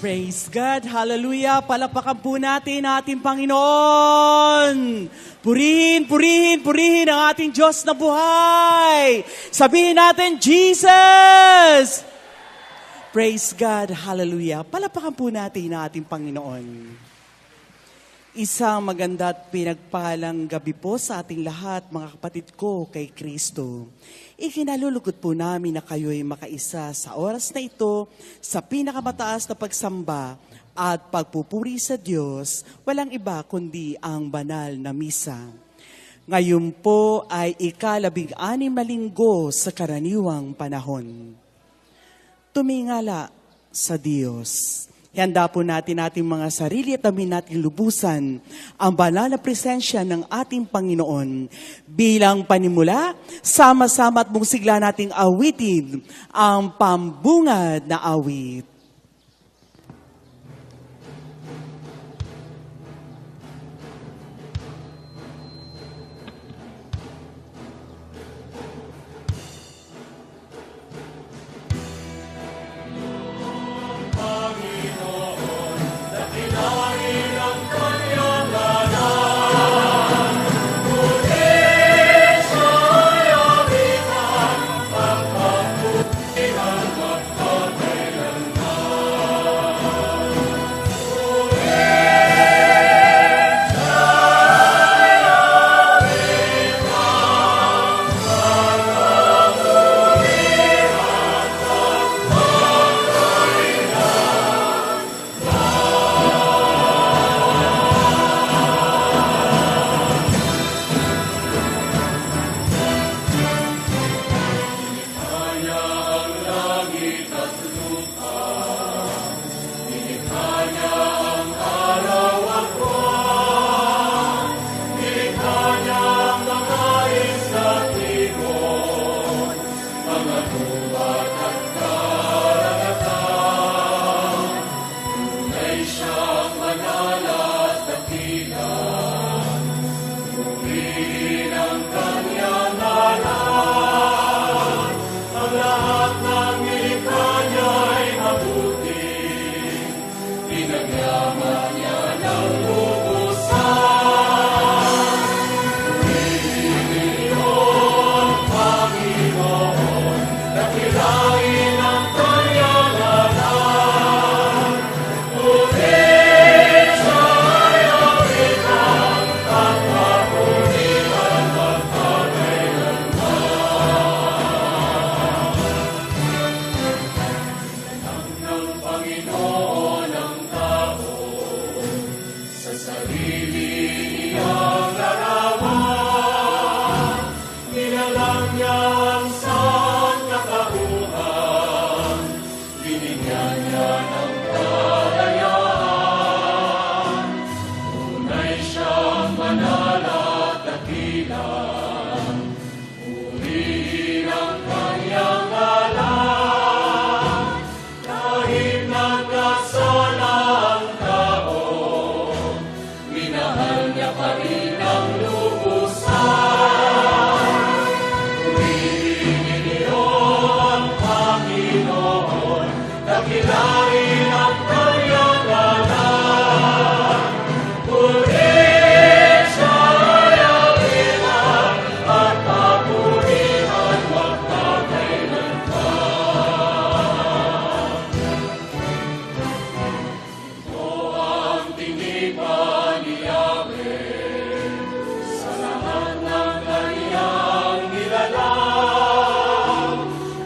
Praise God. Hallelujah. Palapakan po natin ating Panginoon. Purihin, purihin, purihin ang ating Diyos na buhay. Sabihin natin, Jesus! Praise God. Hallelujah. Palapakan po natin ating Panginoon. Isang maganda at pinagpalang gabi po sa ating lahat, mga kapatid ko, kay Kristo. Ikinalulugod po namin na kayo'y makaisa sa oras na ito sa pinakamataas na pagsamba at pagpupuri sa Diyos, walang iba kundi ang banal na misa. Ngayon po ay ika-16 na linggo sa karaniwang panahon. Tumingala sa Diyos. Handa po natin ating mga sarili at amin natin lubusan ang banal na presensya ng ating Panginoon. Bilang panimula, sama-sama at bungsigla nating awitin ang pambungad na awit.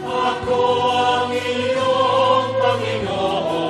Ako ang iyong Panginoon.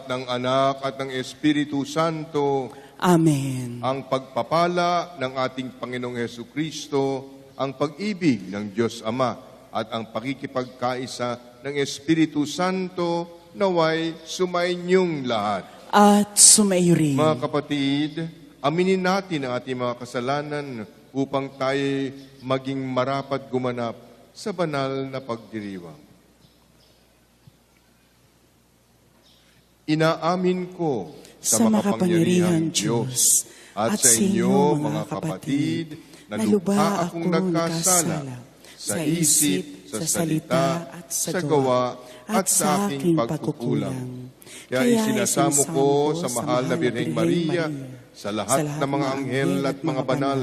at ng Anak at ng Espiritu Santo. Amen. Ang pagpapala ng ating Panginoong Hesukristo, ang pag-ibig ng Diyos Ama, at ang pakikipagkaisa ng Espiritu Santo naway sumainyong lahat. At sumaiyo rin. Mga kapatid, aminin natin ang ating mga kasalanan upang tayo maging marapat gumanap sa banal na pagdiriwang. Inaamin ko sa makapangyarihang Diyos at sa inyo, mga kapatid, na lubha akong nagkasala sa isip, sa salita, at sa gawa, at sa aking pagkukulang. Kaya isinasamo ko sa mahal na Birheng Maria, sa lahat ng mga anghel at mga banal,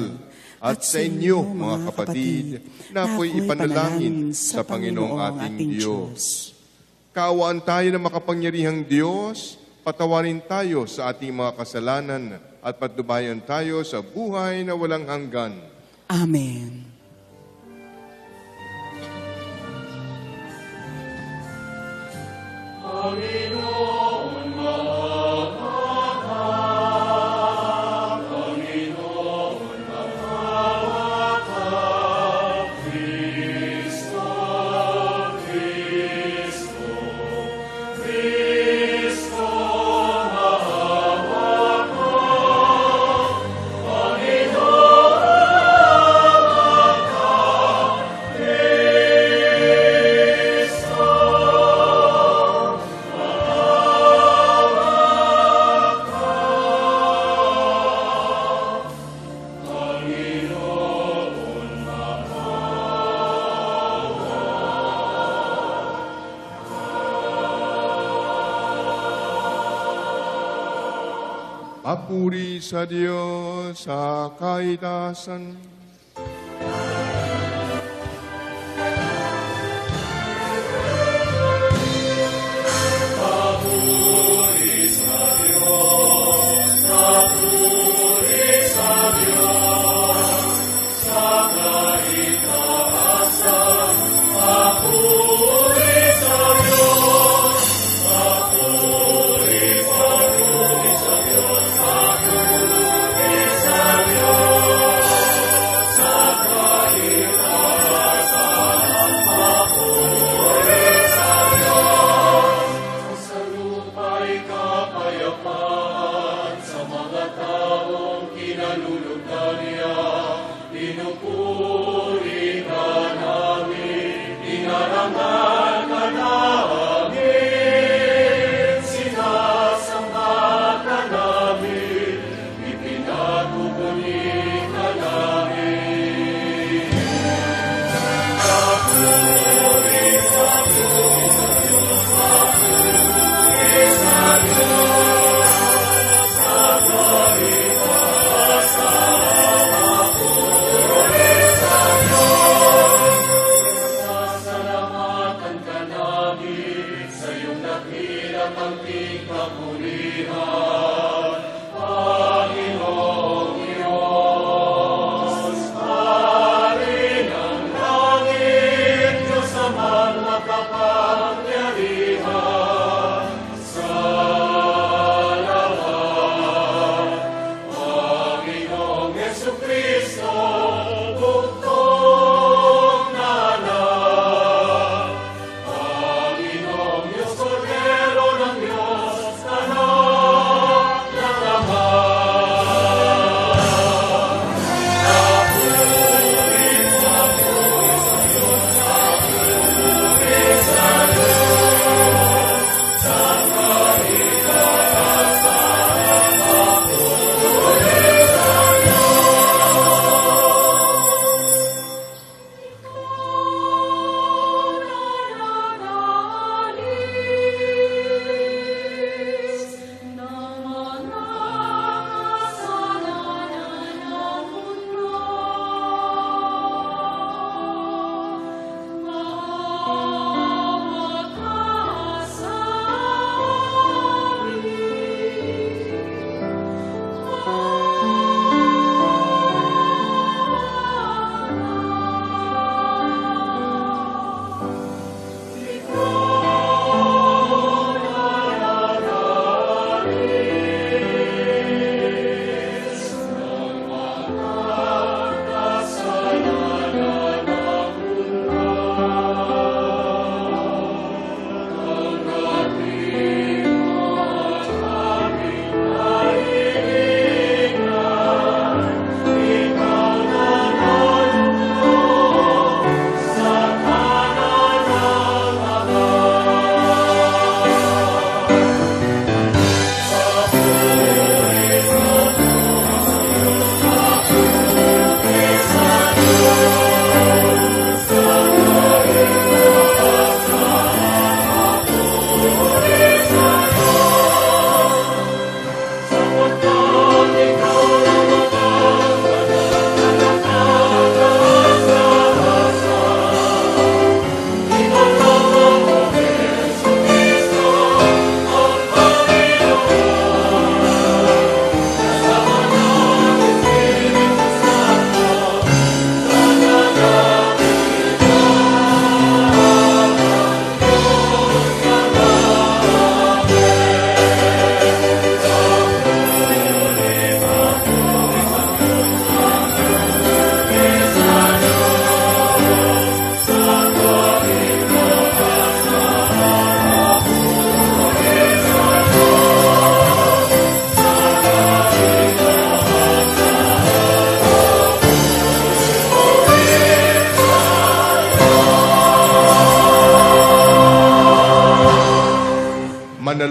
at sa inyo, mga kapatid, na ako'y ipanalangin sa Panginoong ating Diyos. Kaawaan tayo ng makapangyarihang Diyos, patawarin tayo sa ating mga kasalanan, at patnubayan tayo sa buhay na walang hanggan. Amen. Papuri sa Diyos sa kaitasan.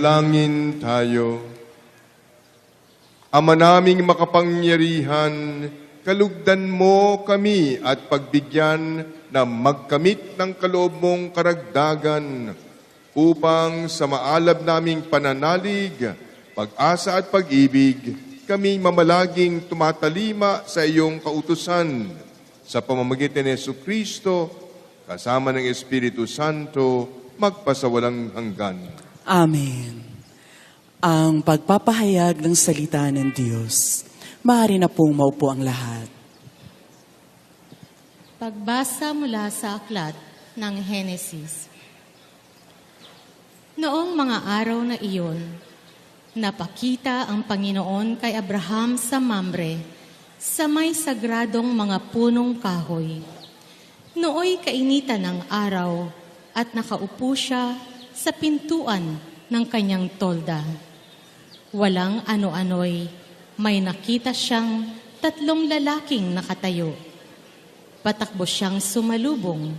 Manalangin tayo. Ama naming makapangyarihan, kalugdan mo kami at pagbigyan na magkamit ng kaloob mong karagdagan upang sa maalab naming pananalig, pag-asa at pag-ibig, kami mamalaging tumatalima sa iyong kautusan sa pamamagitan ni Jesucristo, kasama ng Espiritu Santo, magpasawalang hanggan. Amen. Ang pagpapahayag ng salita ng Diyos. Maaari na pong maupo ang lahat. Pagbasa mula sa aklat ng Henesis. Noong mga araw na iyon, napakita ang Panginoon kay Abraham sa Mamre, sa may sagradong mga punong kahoy. Nooy kainitan ng araw at nakaupo siya sa pintuan ng kanyang tolda. Walang ano-ano'y may nakita siyang 3 lalaking nakatayo. Patakbo siyang sumalubong.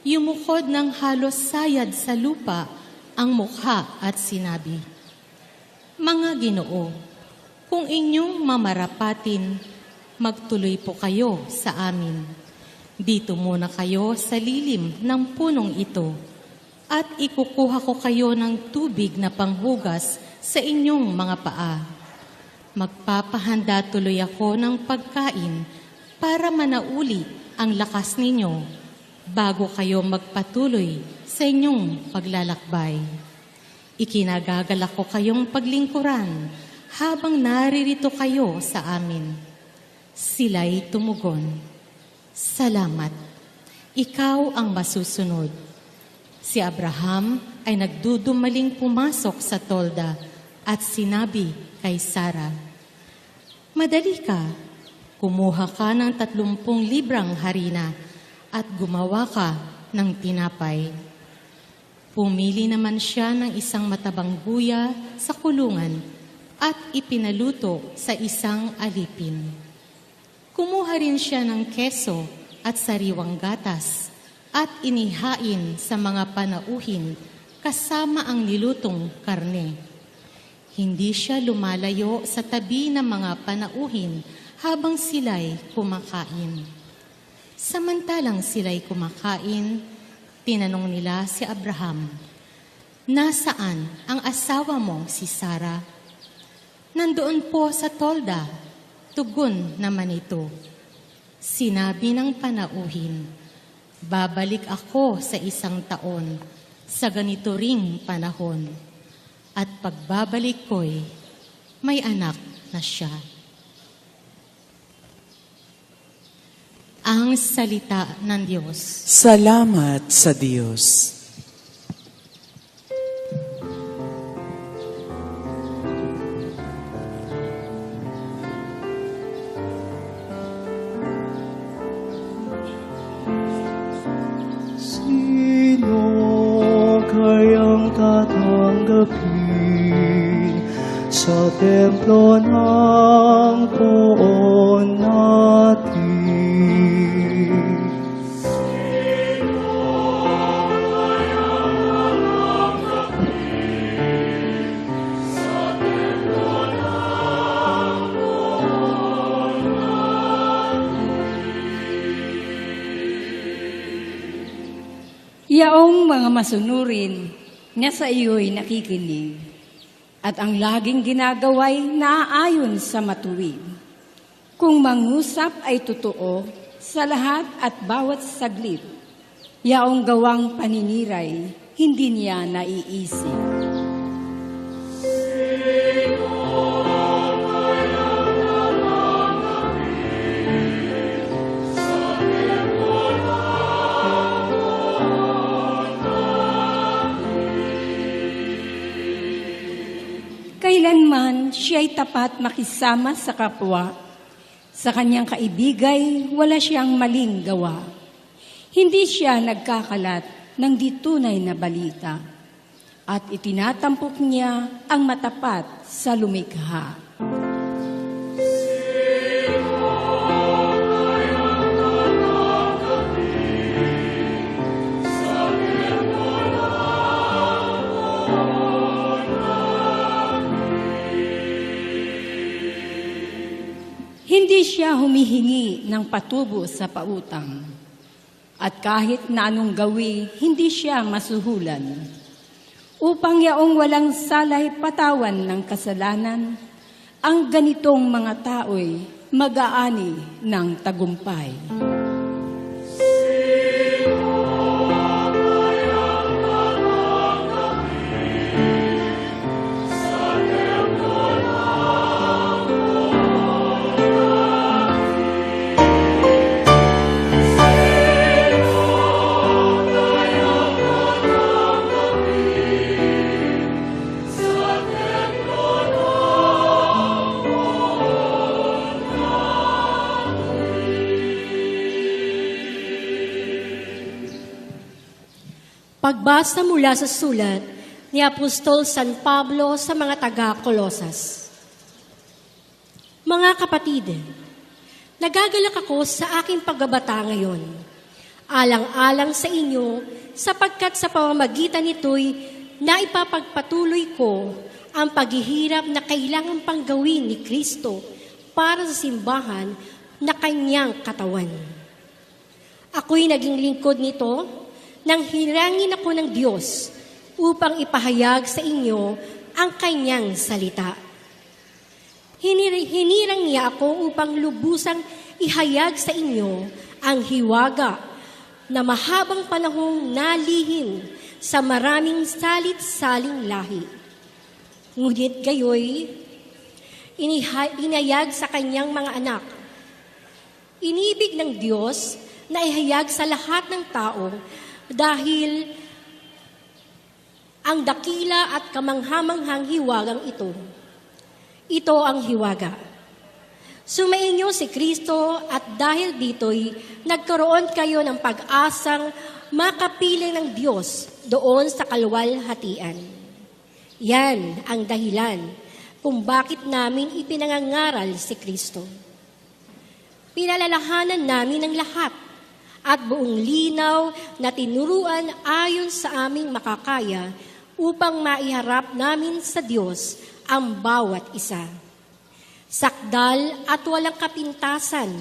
Yumukod ng halos sayad sa lupa ang mukha at sinabi, "Mga Ginoo, kung inyong mamarapatin, magtuloy po kayo sa amin. Dito muna kayo sa lilim ng punong ito at ikukuha ko kayo ng tubig na panghugas sa inyong mga paa. Magpapahanda tuloy ako ng pagkain para manauli ang lakas ninyo bago kayo magpatuloy sa inyong paglalakbay. Ikinagagalak ko kayong paglingkuran habang naririto kayo sa amin." Sila'y tumugon, "Salamat, ikaw ang masusunod." Si Abraham ay nagdudumaling pumasok sa tolda at sinabi kay Sarah, "Madali ka, kumuha ka ng 30 librang harina at gumawa ka ng tinapay." Pumili naman siya ng isang matabang guya sa kulungan at ipinaluto sa isang alipin. Kumuha rin siya ng keso at sariwang gatas at inihain sa mga panauhin kasama ang nilutong karne. Hindi siya lumalayo sa tabi ng mga panauhin habang sila'y kumakain. Samantalang sila'y kumakain, tinanong nila si Abraham, "Nasaan ang asawa mo si Sarah?" "Nandoon po sa tolda," tugon naman ito. Sinabi ng panauhin, "Babalik ako sa 1 taon sa ganito ring panahon. At pagbabalik ko'y may anak na siya." Ang salita ng Diyos. Salamat sa Diyos. Sino kayang tatanggapin sa templo ng poon natin? Yaong mga masunurin nga sa iyo'y nakikinig, at ang laging ginagaway naaayon sa matuwid. Kung mangusap ay totoo sa lahat at bawat saglit, yaong gawang paniniray, hindi niya naiisip. Kailanman siya'y tapat makisama sa kapwa. Sa kanyang kaibigay, wala siyang maling gawa. Hindi siya nagkakalat ng di tunay na balita. At itinatampok niya ang matapat sa lumikha. Hindi siya humihingi ng patubo sa pautang. At kahit na anong gawi, hindi siya masuhulan. Upang yaong walang salay patawan ng kasalanan, ang ganitong mga tao'y mag-aani ng tagumpay. Pagbasa mula sa sulat ni Apostol San Pablo sa mga taga-Kolosas. Mga kapatid, nagagalak ako sa aking pagbabata ngayon, alang-alang sa inyo, sapagkat sa pamamagitan nito'y naipapagpatuloy ko ang paghihirap na kailangan pang gawin ni Kristo para sa simbahan na kanyang katawan. Ako'y naging lingkod nito nang hirangin ako ng Diyos upang ipahayag sa inyo ang kanyang salita. Hinirang niya ako upang lubusang ihayag sa inyo ang hiwaga na mahabang panahong nalihim sa maraming salit-saling lahi. Ngunit gayoy, inayag sa kanyang mga anak. Inibig ng Diyos na ihayag sa lahat ng tao dahil ang dakila at kamanghamanghang hiwagang ito ang hiwaga. Sumainyo si Kristo at dahil dito'y nagkaroon kayo ng pag-asang makapiling ng Diyos doon sa kalwalhatian. Yan ang dahilan kung bakit namin ipinangangaral si Kristo. Pinalalahanan namin ang lahat at buong linaw na tinuruan ayon sa aming makakaya upang maiharap namin sa Diyos ang bawat isa. Sakdal at walang kapintasan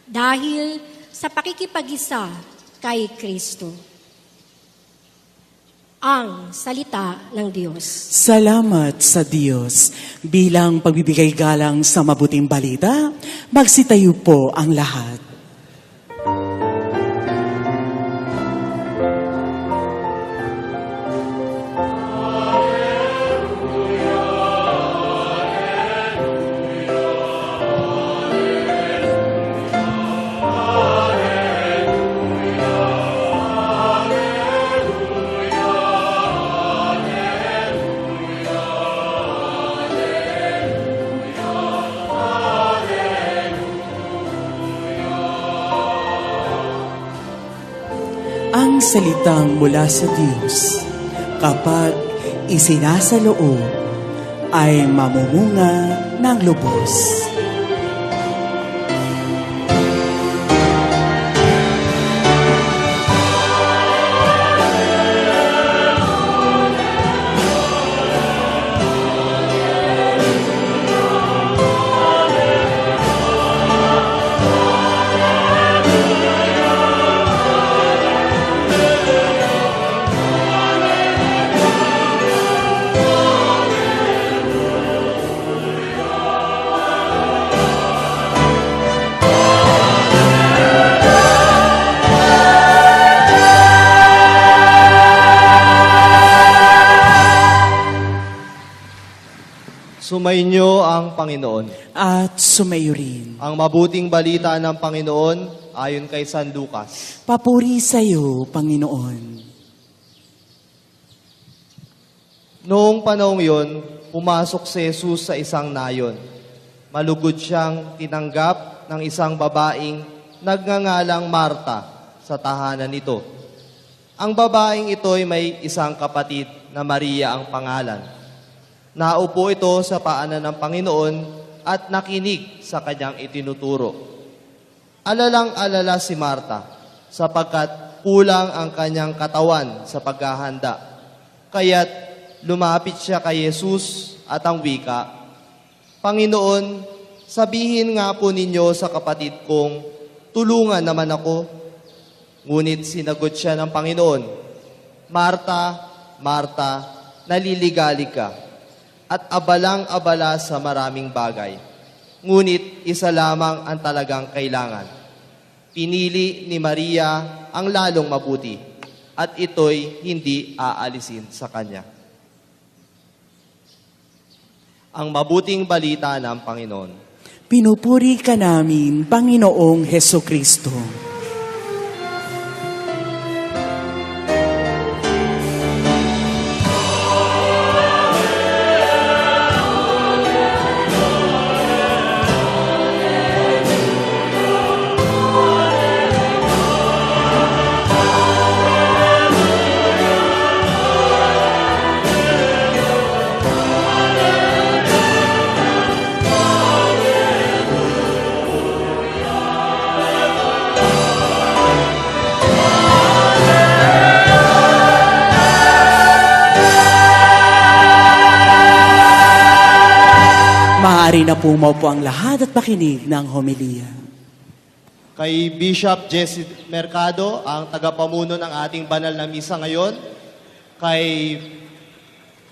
dahil sa pakikipag-isa kay Kristo. Ang salita ng Diyos. Salamat sa Diyos. Bilang pagbibigay galang sa mabuting balita, magsitayo po ang lahat. Ang salitang mula sa Diyos, kapag isinasaloob, ay mamumunga ng lubos. Sumainyo ang Panginoon. At sumayo rin. Ang mabuting balita ng Panginoon ayon kay San Lucas. Papuri sa iyo, Panginoon. Noong panahong yon, pumasok si Jesus sa isang nayon. Malugod siyang tinanggap ng isang babaeng nagngangalang Marta sa tahanan nito. Ang babaeng ito'y may isang kapatid na Maria ang pangalan. Naupo ito sa paanan ng Panginoon at nakinig sa kanyang itinuturo. Alalang-alala si Marta sapagkat kulang ang kanyang katawan sa paghahanda. Kaya't lumapit siya kay Jesus at ang wika, Panginoon, sabihin nga po ninyo sa kapatid kong, tulungan naman ako. Ngunit sinagot siya ng Panginoon, Marta, Marta, naliligali ka at abalang-abala sa maraming bagay. Ngunit isa lamang ang talagang kailangan. Pinili ni Maria ang lalong mabuti at ito'y hindi aalisin sa kanya. Ang mabuting balita ng Panginoon. Pinupuri ka namin, Panginoong Heso Kristo. Maaari na pumaupo ang lahat at makinig ng homilya. Kay Bishop Jesse Mercado, ang tagapamuno ng ating banal na misa ngayon, kay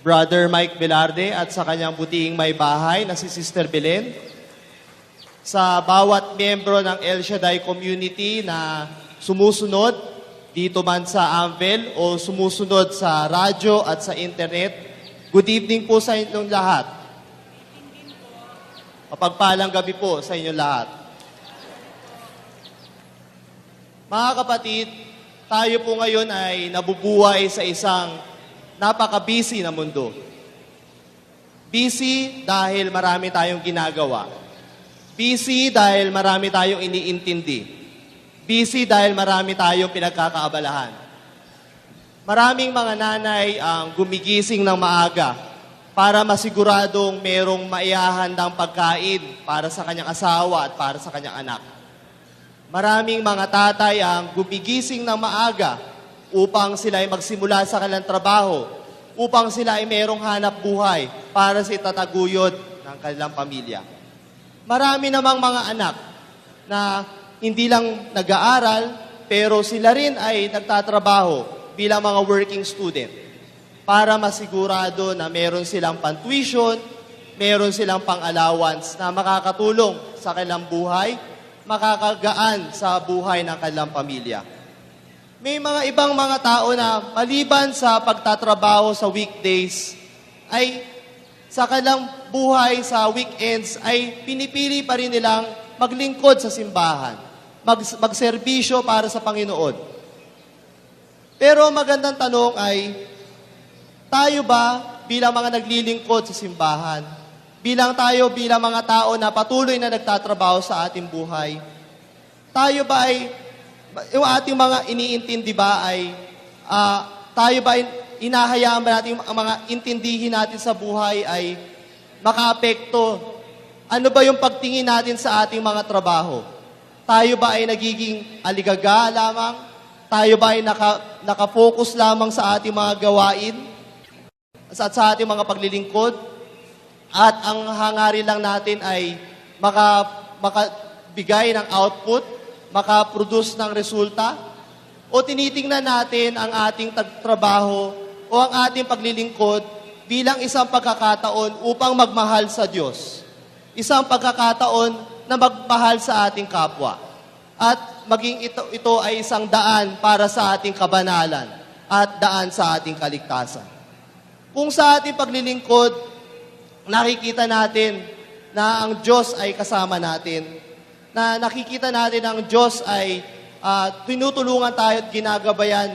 Brother Mike Velarde at sa kanyang butiing may bahay na si Sister Belen, sa bawat miyembro ng El Shaddai community na sumusunod dito man sa Anvil o sumusunod sa radyo at sa internet, good evening po sa inyong lahat. Mapagpalang gabi po sa inyong lahat. Mga kapatid, tayo po ngayon ay nabubuhay sa isang napaka-busy na mundo. Busy dahil marami tayong ginagawa. Busy dahil marami tayong iniintindi. Busy dahil marami tayong pinagkakaabalahan. Maraming mga nanay ang gumigising ng maaga para masiguradong merong maihahandang pagkain para sa kanyang asawa at para sa kanyang anak. Maraming mga tatay ang gumigising ng maaga upang sila ay magsimula sa kanilang trabaho, upang sila ay merong hanap buhay para sa itataguyod ng kanilang pamilya. Marami namang mga anak na hindi lang nag-aaral, pero sila rin ay nagtatrabaho bilang mga working student para masigurado na meron silang pang-tuition, meron silang pang-allowance na makakatulong sa kanilang buhay, makakagaan sa buhay ng kanilang pamilya. May mga ibang mga tao na maliban sa pagtatrabaho sa weekdays, ay sa kanilang buhay sa weekends ay pinipili pa rin nilang maglingkod sa simbahan, magserbisyo para sa Panginoon. Pero magandang tanong ay, tayo ba bilang mga naglilingkod sa simbahan, bilang mga tao na patuloy na nagtatrabaho sa ating buhay, tayo ba ay, yung ating mga iniintindi ba ay, tayo ba ay inahayaan ba natin ang mga intindihin natin sa buhay ay makaapekto? Ano ba yung pagtingin natin sa ating mga trabaho? Tayo ba ay nagiging aligaga lamang? Tayo ba ay nakafocus lamang sa ating mga gawain? At sa ating mga paglilingkod? At ang hangarin lang natin ay makabigay ng output, makaproduce ng resulta? O tinitingnan natin ang ating trabaho o ang ating paglilingkod bilang isang pagkakataon upang magmahal sa Diyos? Isang pagkakataon na magmahal sa ating kapwa. At maging ito ay isang daan para sa ating kabanalan at daan sa ating kaligtasan. Kung sa ating paglilingkod, nakikita natin na ang Diyos ay kasama natin, na nakikita natin na ang Diyos ay tinutulungan tayo at ginagabayan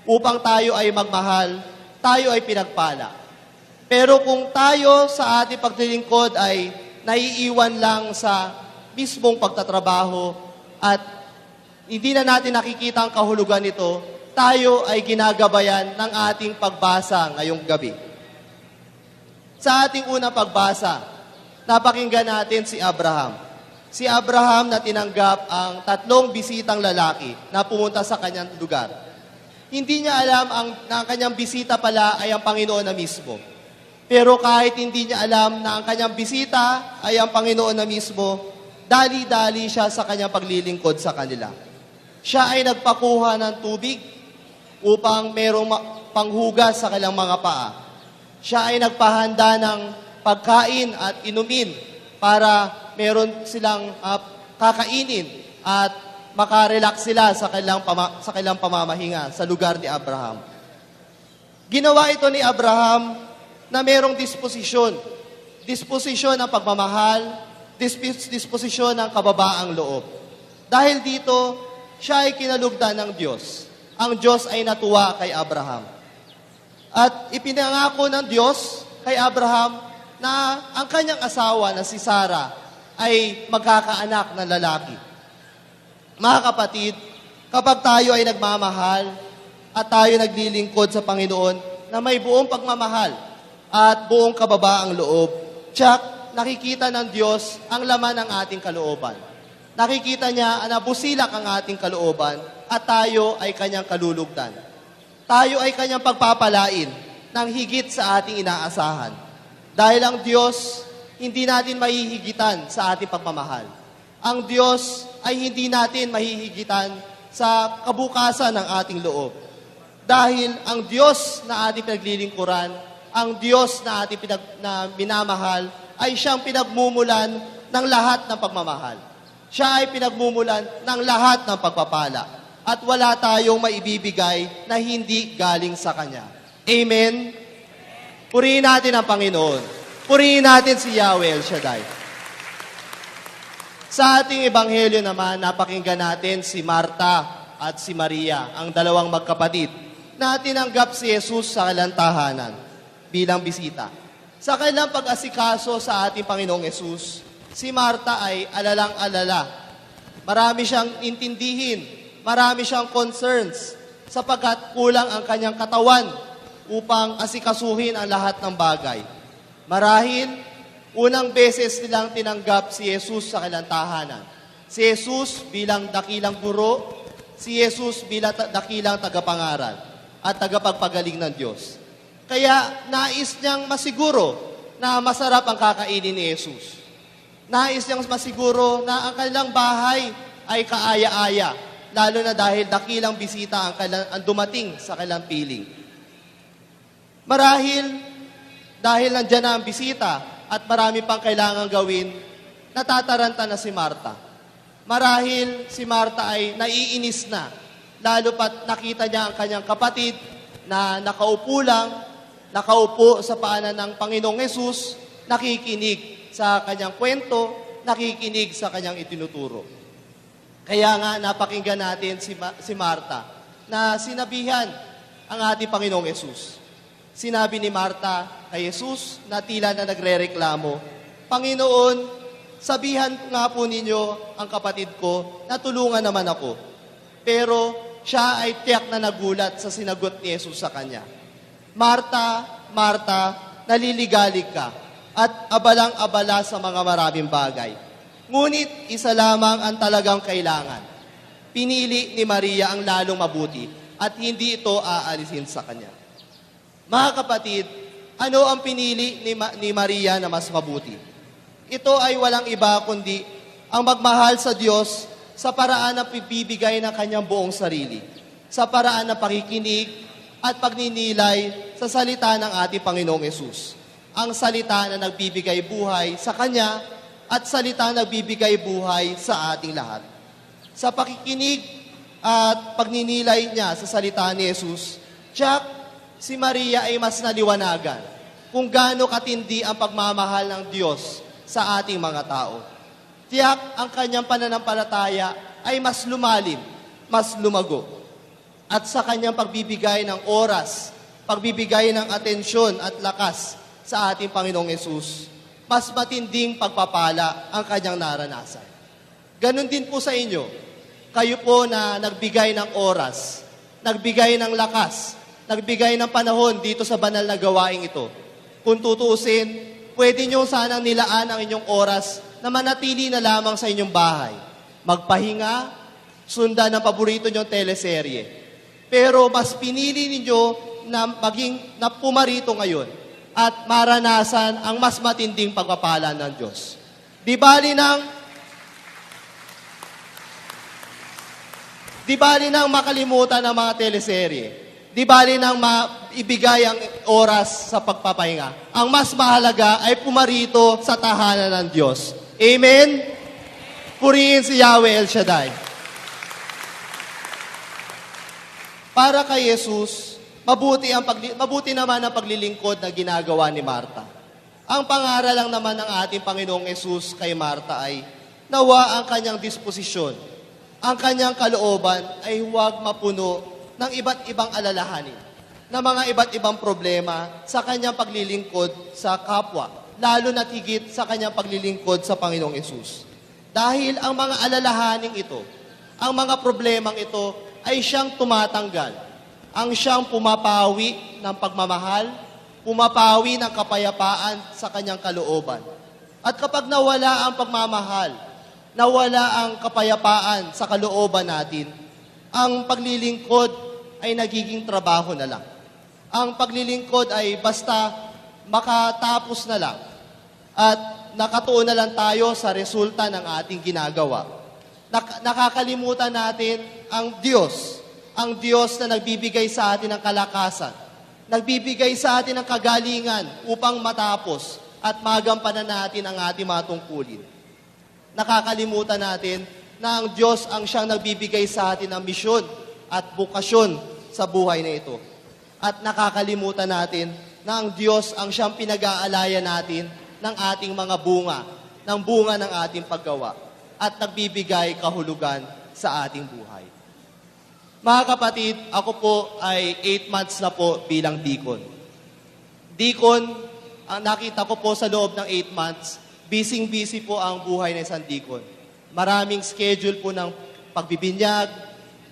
upang tayo ay magmahal, tayo ay pinagpala. Pero kung tayo sa ating paglilingkod ay naiiwan lang sa mismong pagtatrabaho at hindi na natin nakikita ang kahulugan nito, tayo ay ginagabayan ng ating pagbasa ngayong gabi. Sa ating unang pagbasa, napakinggan natin si Abraham. Si Abraham na tinanggap ang 3 bisitang lalaki na pumunta sa kanyang lugar. Hindi niya alam na ang kanyang bisita pala ay ang Panginoon na mismo. Pero kahit hindi niya alam na ang kanyang bisita ay ang Panginoon na mismo, dali-dali siya sa kanyang paglilingkod sa kanila. Siya ay nagpakuha ng tubig upang merong panghugas sa kanilang mga paa. Siya ay nagpahanda ng pagkain at inumin para meron silang kakainin at makarelax sila sa kanilang pamamahinga sa lugar ni Abraham. Ginawa ito ni Abraham na merong disposisyon. Disposisyon ng pagmamahal, disposisyon ng kababaang loob. Dahil dito, siya ay kinalugdan ng Diyos. Ang Diyos ay natuwa kay Abraham. At ipinangako ng Diyos kay Abraham na ang kanyang asawa na si Sarah ay magkakaanak ng lalaki. Mga kapatid, kapag tayo ay nagmamahal at tayo naglilingkod sa Panginoon na may buong pagmamahal at buong kababaang loob, tiyak, nakikita ng Diyos ang laman ng ating kalooban. Nakikita niya na busilak ang ating kalooban at tayo ay kanyang kalulugdan. Tayo ay kanyang pagpapalain ng higit sa ating inaasahan. Dahil ang Diyos, hindi natin mahihigitan sa ating pagmamahal. Ang Diyos ay hindi natin mahihigitan sa kabukasan ng ating loob. Dahil ang Diyos na ating pinaglilingkuran, ang Diyos na ating minamahal, ay siyang pinagmumulan ng lahat ng pagmamahal. Siya ay pinagmumulan ng lahat ng pagpapala. At wala tayong maibibigay na hindi galing sa Kanya. Amen? Purihin natin ang Panginoon. Purihin natin si Yahweh El Shaddai. Sa ating ebanghelyo naman, napakinggan natin si Marta at si Maria, ang dalawang magkapatid, na tinanggap si Jesus sa kanilang tahanan bilang bisita. Sa kanilang pag-asikaso sa ating Panginoong Jesus, si Marta ay alalang-alala. Marami siyang intindihin, marami siyang concerns, sapagkat kulang ang kanyang katawan upang asikasuhin ang lahat ng bagay. Marahil, unang beses nilang tinanggap si Jesus sa kanilang tahanan. Si Jesus bilang dakilang guro, si Jesus bilang dakilang tagapangaral at tagapagpagaling ng Diyos. Kaya nais niyang masiguro na masarap ang kakainin ni Jesus. Nais niyang masiguro na ang kanilang bahay ay kaaya-aya, lalo na dahil dakilang bisita ang dumating sa kanilang piling. Marahil, dahil nandiyan na ang bisita at marami pang kailangang gawin, natataranta na si Marta. Marahil si Marta ay naiinis na, lalo pat nakita niya ang kanyang kapatid na nakaupo sa paanan ng Panginoong Hesus, nakikinig sa kanyang kwento, nakikinig sa kanyang itinuturo. Kaya nga napakinggan natin si Marta na sinabihan ang ating Panginoong Hesus. Sinabi ni Marta kay Jesus na tila na nagrereklamo, Panginoon, sabihan nga po ninyo ang kapatid ko na tulungan naman ako. Pero siya ay tiyak na nagulat sa sinagot ni Jesus sa kanya. Marta, Marta, naliligalig ka at abalang-abala sa mga maraming bagay. Ngunit isa lamang ang talagang kailangan. Pinili ni Maria ang lalong mabuti at hindi ito aalisin sa kanya. Mga kapatid, ano ang pinili ni Maria na mas mabuti? Ito ay walang iba kundi ang magmahal sa Diyos sa paraan ng pibibigay ng kanyang buong sarili, sa paraan ng pakikinig at pagninilay sa salita ng ating Panginoong Hesus. Ang salita na nagbibigay buhay sa Kanya at salita na nagbibigay buhay sa ating lahat. Sa pakikinig at pagninilay niya sa salita ni Hesus, tiyak, si Maria ay mas naliwanagan kung gaano katindi ang pagmamahal ng Diyos sa ating mga tao. Tiyak ang kanyang pananampalataya ay mas lumalim, mas lumago. At sa kanyang pagbibigay ng oras, pagbibigay ng atensyon at lakas sa ating Panginoong Hesus, mas matinding pagpapala ang kanyang naranasan. Ganon din po sa inyo. Kayo po na nagbigay ng oras, nagbigay ng lakas, nagbigay ng panahon dito sa banal na gawaing ito. Kung tutuusin, pwede nyo sanang nilaan ang inyong oras na manatili na lamang sa inyong bahay. Magpahinga, sundan ang paborito nyong teleserye. Pero mas pinili ninyo na pumarito ngayon at maranasan ang mas matinding pagpapala ng Diyos. Di bali nang makalimutan ang mga teleserye. Di bali nang maibigay ang oras sa pagpapahinga. Ang mas mahalaga ay pumarito sa tahanan ng Diyos. Amen? Purihin si Yahweh El Shaddai. Para kay Jesus, mabuti naman ang paglilingkod na ginagawa ni Marta. Ang pangaral lang naman ng ating Panginoong Jesus kay Marta ay nawa ang kanyang disposisyon, ang kanyang kalooban ay huwag mapuno ng iba't ibang alalahanin, ng mga iba't ibang problema sa kanyang paglilingkod sa kapwa, lalo na higit sa kanyang paglilingkod sa Panginoong Jesus. Dahil ang mga alalahaning ito, ang mga problemang ito ay siyang tumatanggal, ang siyang pumapawi ng pagmamahal, pumapawi ng kapayapaan sa kanyang kalooban. At kapag nawala ang pagmamahal, nawala ang kapayapaan sa kalooban natin, ang paglilingkod ay nagiging trabaho na lang. Ang paglilingkod ay basta makatapos na lang at nakatuon na lang tayo sa resulta ng ating ginagawa. Nakakalimutan natin ang Diyos na nagbibigay sa atin ng kalakasan, nagbibigay sa atin ng kagalingan upang matapos at magampanan natin ang ating mga tungkulin. Nakakalimutan natin na ang Diyos ang siyang nagbibigay sa atin ng misyon at bukasyon sa buhay na ito. At nakakalimutan natin na ang Diyos ang siyang pinag-aalaya natin ng ating mga bunga, ng bunga ng ating paggawa, at nagbibigay kahulugan sa ating buhay. Mga kapatid, ako po ay 8 months na po bilang deacon. Deacon, ang nakita ko po sa loob ng 8 months, busy-busy po ang buhay ng isang deacon. Maraming schedule po ng pagbibinyag,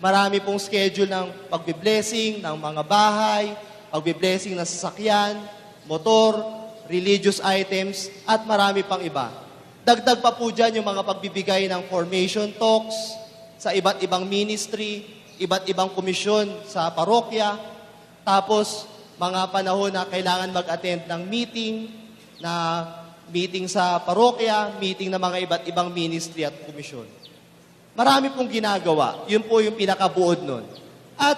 marami pong schedule ng pagbiblessing ng mga bahay, pagbiblessing ng sasakyan, motor, religious items, at marami pang iba. Dagdag pa po dyan yung mga pagbibigay ng formation talks sa iba't ibang ministry, iba't ibang komisyon sa parokya, tapos mga panahon na kailangan mag-attend ng meeting sa parokya, meeting ng mga iba't ibang ministry at komisyon. Marami pong ginagawa. Yun po yung pinakabuod nun. At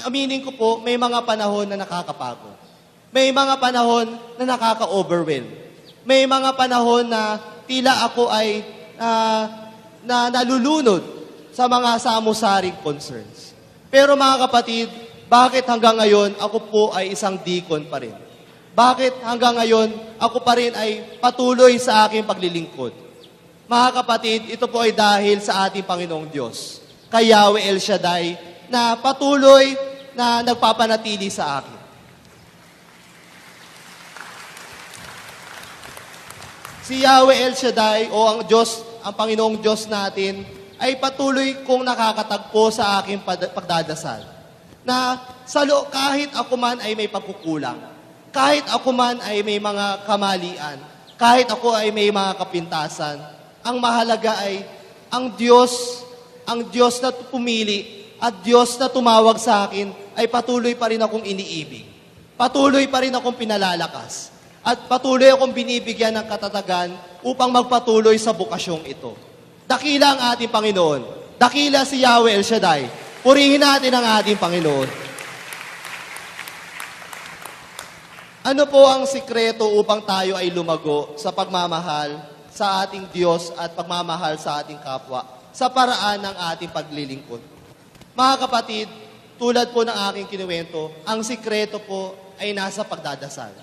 aminin ko po, may mga panahon na nakakapagod. May mga panahon na nakaka-overwhelm. May mga panahon na tila ako ay nalulunod sa mga samusaring concerns. Pero mga kapatid, bakit hanggang ngayon ako po ay isang deacon pa rin? Bakit hanggang ngayon ako pa rin ay patuloy sa aking paglilingkod? Mga kapatid, ito po ay dahil sa ating Panginoong Diyos, kay Yahweh El Shaddai, na patuloy na nagpapanatili sa akin. Si Yahweh El Shaddai o ang Diyos, ang Panginoong Diyos natin, ay patuloy kong nakakatagpo sa aking pagdadasal. Na kahit ako man ay may pagkukulang, kahit ako man ay may mga kamalian, kahit ako ay may mga kapintasan, ang mahalaga ay ang Diyos na pumili at Diyos na tumawag sa akin ay patuloy pa rin akong iniibig. Patuloy pa rin akong pinalalakas. At patuloy akong binibigyan ng katatagan upang magpatuloy sa bukasyong ito. Dakila ang ating Panginoon. Dakila si Yahweh El Shaddai. Purihin natin ang ating Panginoon. Ano po ang sikreto upang tayo ay lumago sa pagmamahal sa ating Diyos at pagmamahal sa ating kapwa sa paraan ng ating paglilingkod? Mga kapatid, tulad po ng aking kinuwento, ang sikreto po ay nasa pagdadasal.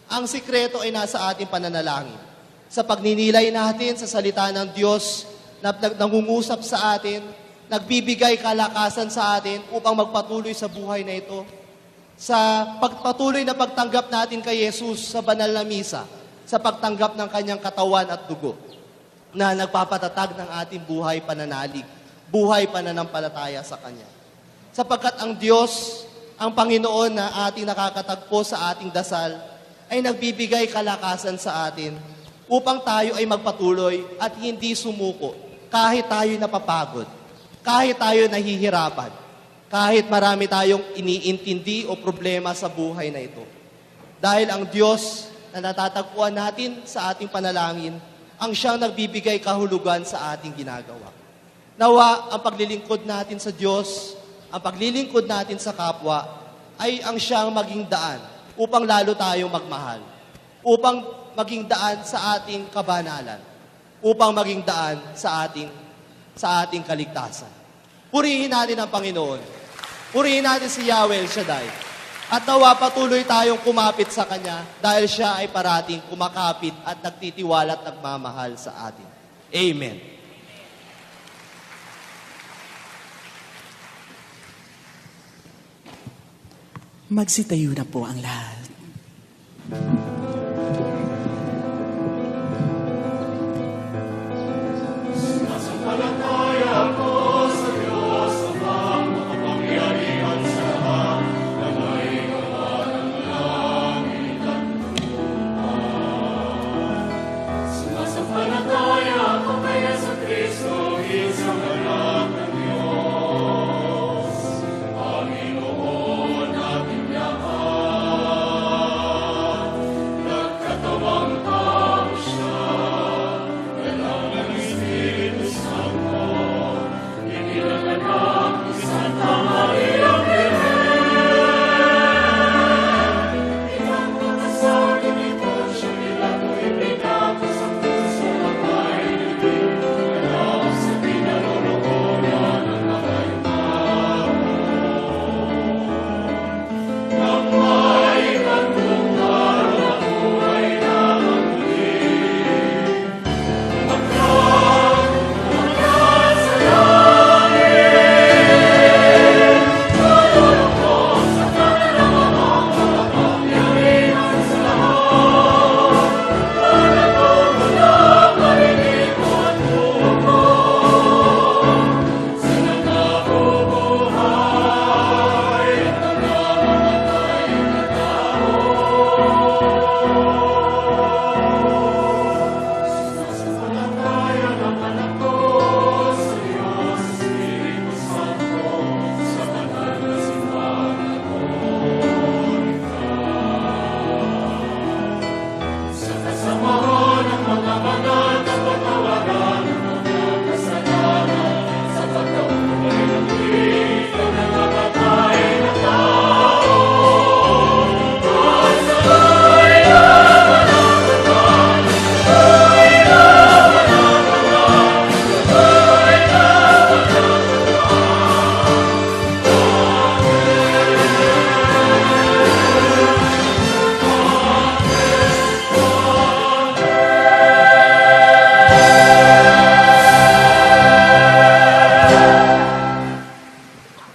Ang sikreto ay nasa ating pananalangin. Sa pagninilay natin sa salita ng Diyos na nangungusap sa atin, nagbibigay kalakasan sa atin upang magpatuloy sa buhay na ito. Sa pagpatuloy na pagtanggap natin kay Jesus sa banal na misa, sa pagtanggap ng kanyang katawan at dugo, na nagpapatatag ng ating buhay pananalig, buhay pananampalataya sa kanya. Sapagkat ang Diyos, ang Panginoon na ating nakakatagpo sa ating dasal, ay nagbibigay kalakasan sa atin upang tayo ay magpatuloy at hindi sumuko kahit tayo napapagod, kahit tayo nahihirapan, kahit marami tayong iniintindi o problema sa buhay na ito. Dahil ang Diyos na natatagpuan natin sa ating panalangin, ang siyang nagbibigay kahulugan sa ating ginagawa. Nawa, ang paglilingkod natin sa Diyos, ang paglilingkod natin sa kapwa, ay ang siyang maging daan upang lalo tayong magmahal, upang maging daan sa ating kabanalan, upang maging daan sa ating kaligtasan. Purihin natin ang Panginoon. Purihin natin si Yahweh El Shaddai. At nawa patuloy tayong kumapit sa Kanya dahil Siya ay parating kumakapit at nagtitiwala at nagmamahal sa atin. Amen. Magsitayo na po ang lahat.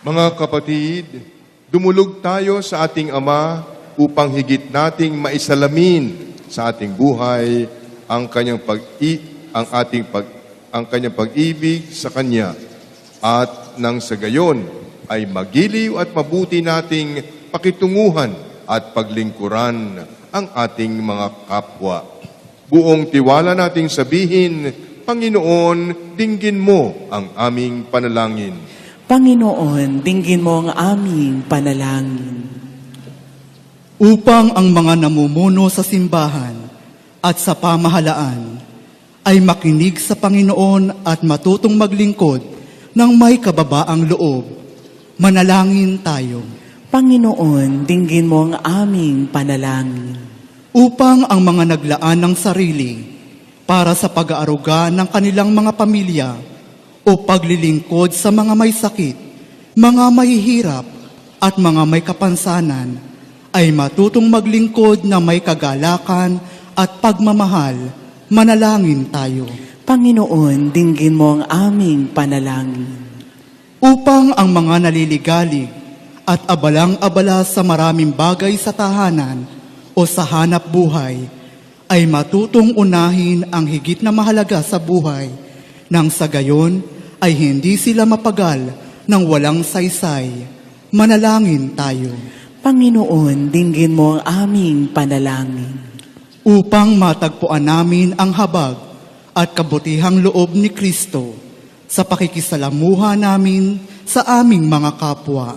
Mga kapatid, dumulog tayo sa ating Ama upang higit nating maisalamin sa ating buhay ang kanyang pag-ibig sa Kanya at nang sa gayon ay magiliw at mabuti nating pakitunguhan at paglingkuran ang ating mga kapwa. Buong tiwala nating sabihin, Panginoon, dinggin mo ang aming panalangin. Panginoon, dinggin mo ang aming panalangin. Upang ang mga namumuno sa simbahan at sa pamahalaan ay makinig sa Panginoon at matutong maglingkod ng may kababaang loob, manalangin tayo. Panginoon, dinggin mo ang aming panalangin. Upang ang mga naglaan ng sarili para sa pag-aaruga ng kanilang mga pamilya o paglilingkod sa mga may sakit, mga mahihirap at mga may kapansanan, ay matutong maglingkod na may kagalakan at pagmamahal, manalangin tayo. Panginoon, dinggin mo ang aming panalangin. Upang ang mga naliligalig at abalang-abala sa maraming bagay sa tahanan o sa hanap buhay, ay matutong unahin ang higit na mahalaga sa buhay, nang sa gayon ay hindi sila mapagal ng walang saysay. Manalangin tayo. Panginoon, dinggin mo ang aming panalangin. Upang matagpuan namin ang habag at kabutihang loob ni Kristo sa pakikisalamuha namin sa aming mga kapwa.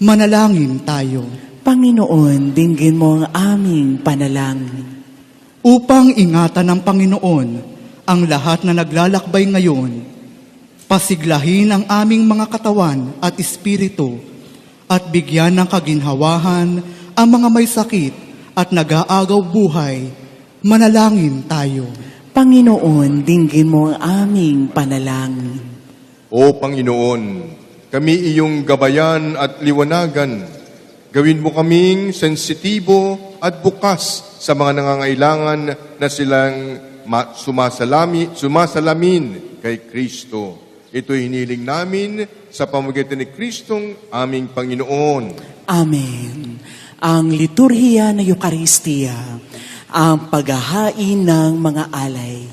Manalangin tayo. Panginoon, dinggin mo ang aming panalangin. Upang ingatan ng Panginoon ang lahat na naglalakbay ngayon, pasiglahin ang aming mga katawan at espiritu at bigyan ng kaginhawahan ang mga may sakit at nag-aagaw buhay. Manalangin tayo. Panginoon, dinggin mo ang aming panalangin. O Panginoon, kami iyong gabayan at liwanagan. Gawin mo kaming sensitibo at bukas sa mga nangangailangan na silang sumasalamin kay Kristo. Ito'y hiniling namin sa pamamagitan ni Kristong aming Panginoon. Amen. Ang liturhiya na Eucharistia, ang paghahain ng mga alay.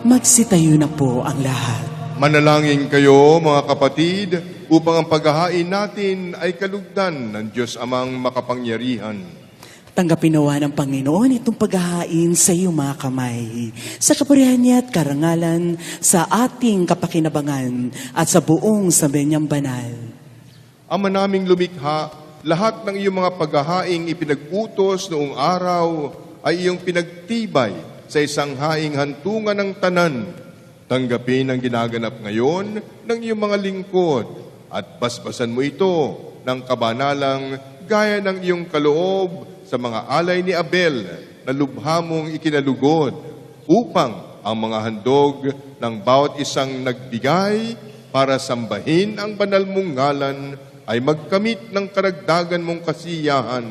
Magsitayo na po ang lahat. Manalangin kayo, mga kapatid, upang ang paghahain natin ay kalugdan ng Diyos Amang makapangyarihan. Tanggapin nawa ng Panginoon itong paghahain sa iyong mga kamay, sa kapurihan niya at karangalan, sa ating kapakinabangan at sa buong sambayanang banal. Ama naming lumikha, lahat ng iyong mga paghahaing ipinag-utos noong araw ay iyong pinagtibay sa isang haing hantungan ng tanan. Tanggapin ang ginaganap ngayon ng iyong mga lingkod at basbasan mo ito ng kabanalang gaya ng iyong kaloob sa mga alay ni Abel na lubha mong ikinalugod upang ang mga handog ng bawat isang nagbigay para sambahin ang banal mong ngalan ay magkamit ng karagdagan mong kasiyahan.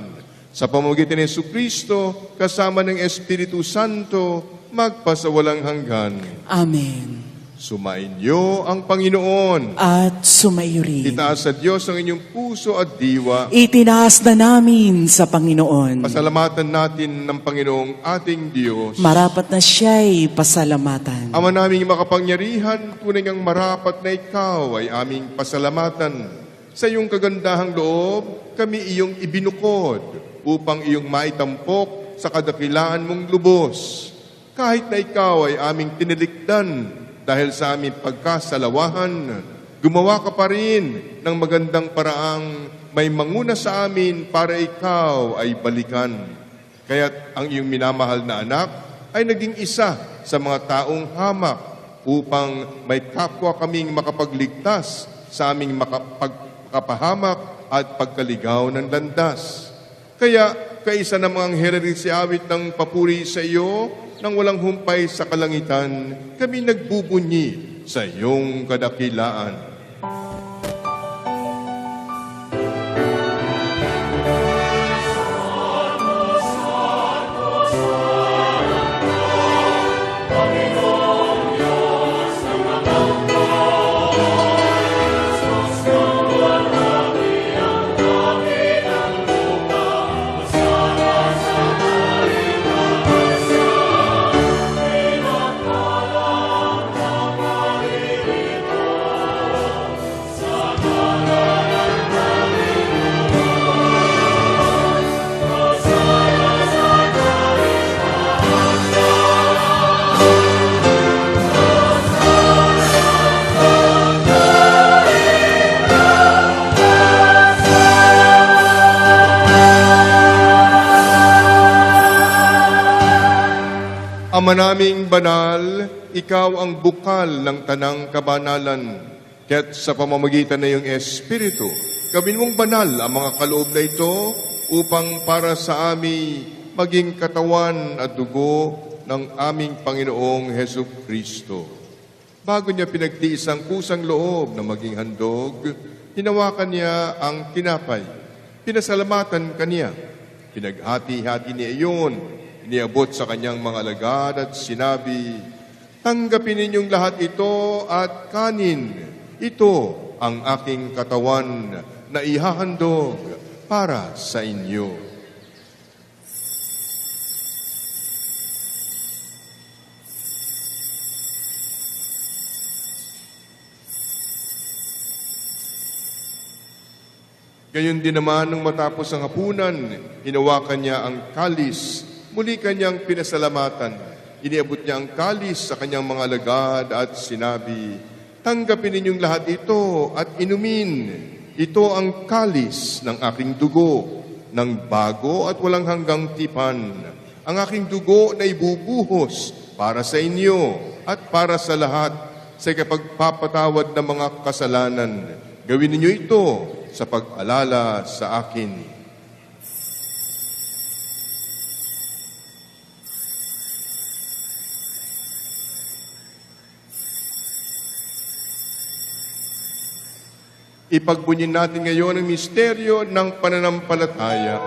Sa pamamagitan ni Jesucristo, kasama ng Espiritu Santo, magpasawalang hanggan. Amen. Sumainyo ang Panginoon. At sumayo rin. Itaas sa Diyos ang inyong puso at diwa. Itinaas na namin sa Panginoon. Pasalamatan natin ng Panginoong ating Diyos. Marapat na siya'y pasalamatan. Ama naming makapangyarihan, tunay ngang marapat na ikaw ay aming pasalamatan. Sa iyong kagandahang loob, kami iyong ibinukod upang iyong maitampok sa kadakilaan mong lubos. Kahit na ikaw ay aming tinilikdan dahil sa aming pagkasalawahan, gumawa ka pa rin ng magandang paraang may manguna sa amin para ikaw ay balikan. Kaya't ang iyong minamahal na anak ay naging isa sa mga taong hamak upang may kapwa kaming makapagligtas sa aming makapahamak at pagkaligaw ng landas. Kaya kaisa ng mga anghel si awit ng papuri sa iyo, nang walang humpay sa kalangitan, kami nagbubunyi sa iyong kadakilaan. Ama naming banal, ikaw ang bukal ng tanang kabanalan. Kaya't sa pamamagitan na iyong Espiritu, gawin mong banal ang mga kaloob na ito upang para sa amin maging katawan at dugo ng aming Panginoong Hesus Kristo. Bago niya pinagtiis ang kusang loob na maging handog, hinawakan niya ang tinapay. Pinasalamatan kaniya. Pinaghati-hati niya iyon. Iniabot sa kanyang mga alagad at sinabi, tanggapin ninyong lahat ito at kanin. Ito ang aking katawan na ihahandog para sa inyo. Gayon din naman nung matapos ang hapunan, hinawakan niya ang kalis. Muli kanyang pinasalamatan. Iniabot niya ang kalis sa kanyang mga alagad at sinabi, tanggapin ninyong lahat ito at inumin. Ito ang kalis ng aking dugo, ng bago at walang hanggang tipan. Ang aking dugo na ibubuhos para sa inyo at para sa lahat sa ikapagpapatawad ng mga kasalanan. Gawin ninyo ito sa pag-alala sa akin. Ipagbunyin natin ngayon ang misteryo ng pananampalataya.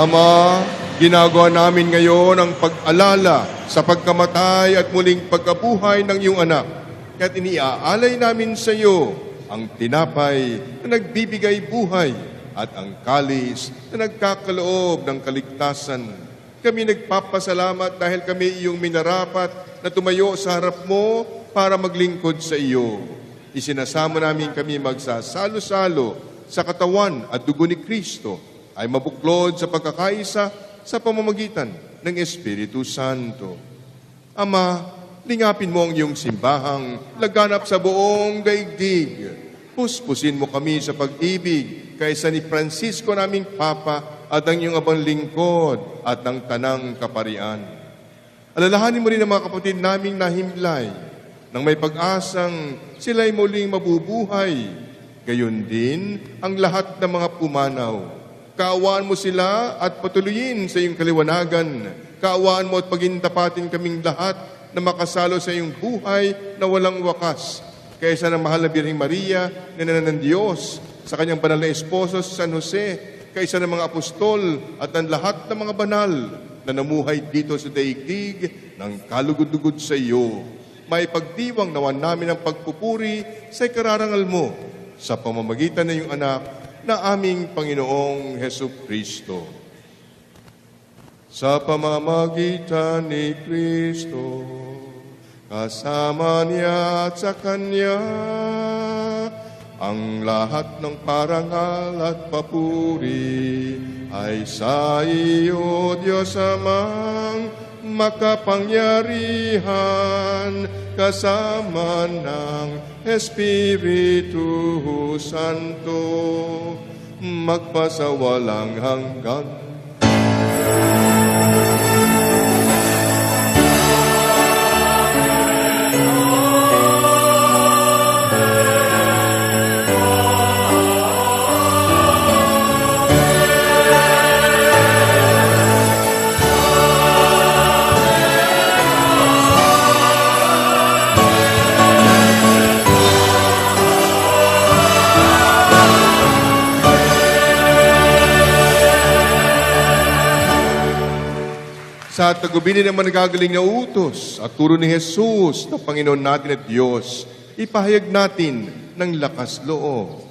Ama, ginagawa namin ngayon ang pag-alala sa pagkamatay at muling pagkabuhay ng iyong anak. Kaya't iniaalay namin sa iyo ang tinapay na nagbibigay buhay at ang kalis na nagkakaloob ng kaligtasan. Kami nagpapasalamat dahil kami iyong minarapat na tumayo sa harap mo para maglingkod sa iyo. Isinasamo namin kami magsasalo-salo sa katawan at dugo ni Kristo ay mabuklod sa pagkakaisa sa pamamagitan ng Espiritu Santo. Ama, lingapin mo ang iyong simbahang laganap sa buong daigdig. Puspusin mo kami sa pag-ibig kaysa ni Francisco naming Papa at ang iyong abang lingkod at ng tanang kaparian. Alalahanin mo rin ang mga kapatid naming nahimlay nang may pag-asang sila'y muling mabubuhay. Gayon din ang lahat ng mga pumanaw. Kaawaan mo sila at patuloyin sa iyong kaliwanagan. Kaawaan mo at pagintapatin kaming lahat na makasalo sa iyong buhay na walang wakas. Kaysa ng mahal na Birheng Maria, nana ng Diyos, sa kanyang banal na esposo si San Jose, kaysa ng mga apostol at ng lahat ng mga banal na namuhay dito sa daigdig ng kalugod-lugod sa iyo. May pagdiwang nawan namin ang pagpupuri sa ikararangal mo sa pamamagitan ng iyong anak na aming Panginoong Hesus Kristo. Sa pamamagitan ni Kristo, kasama niya at sa Kanya, ang lahat ng parangal at papuri ay sa iyo, Diyos Amang makapangyarihan, kasama ng Espiritu Santo, magpasawalang hanggan. Sa tagubili ng managagaling na utos at turo ni Jesus na Panginoon natin at Diyos, ipahayag natin ng lakas loob.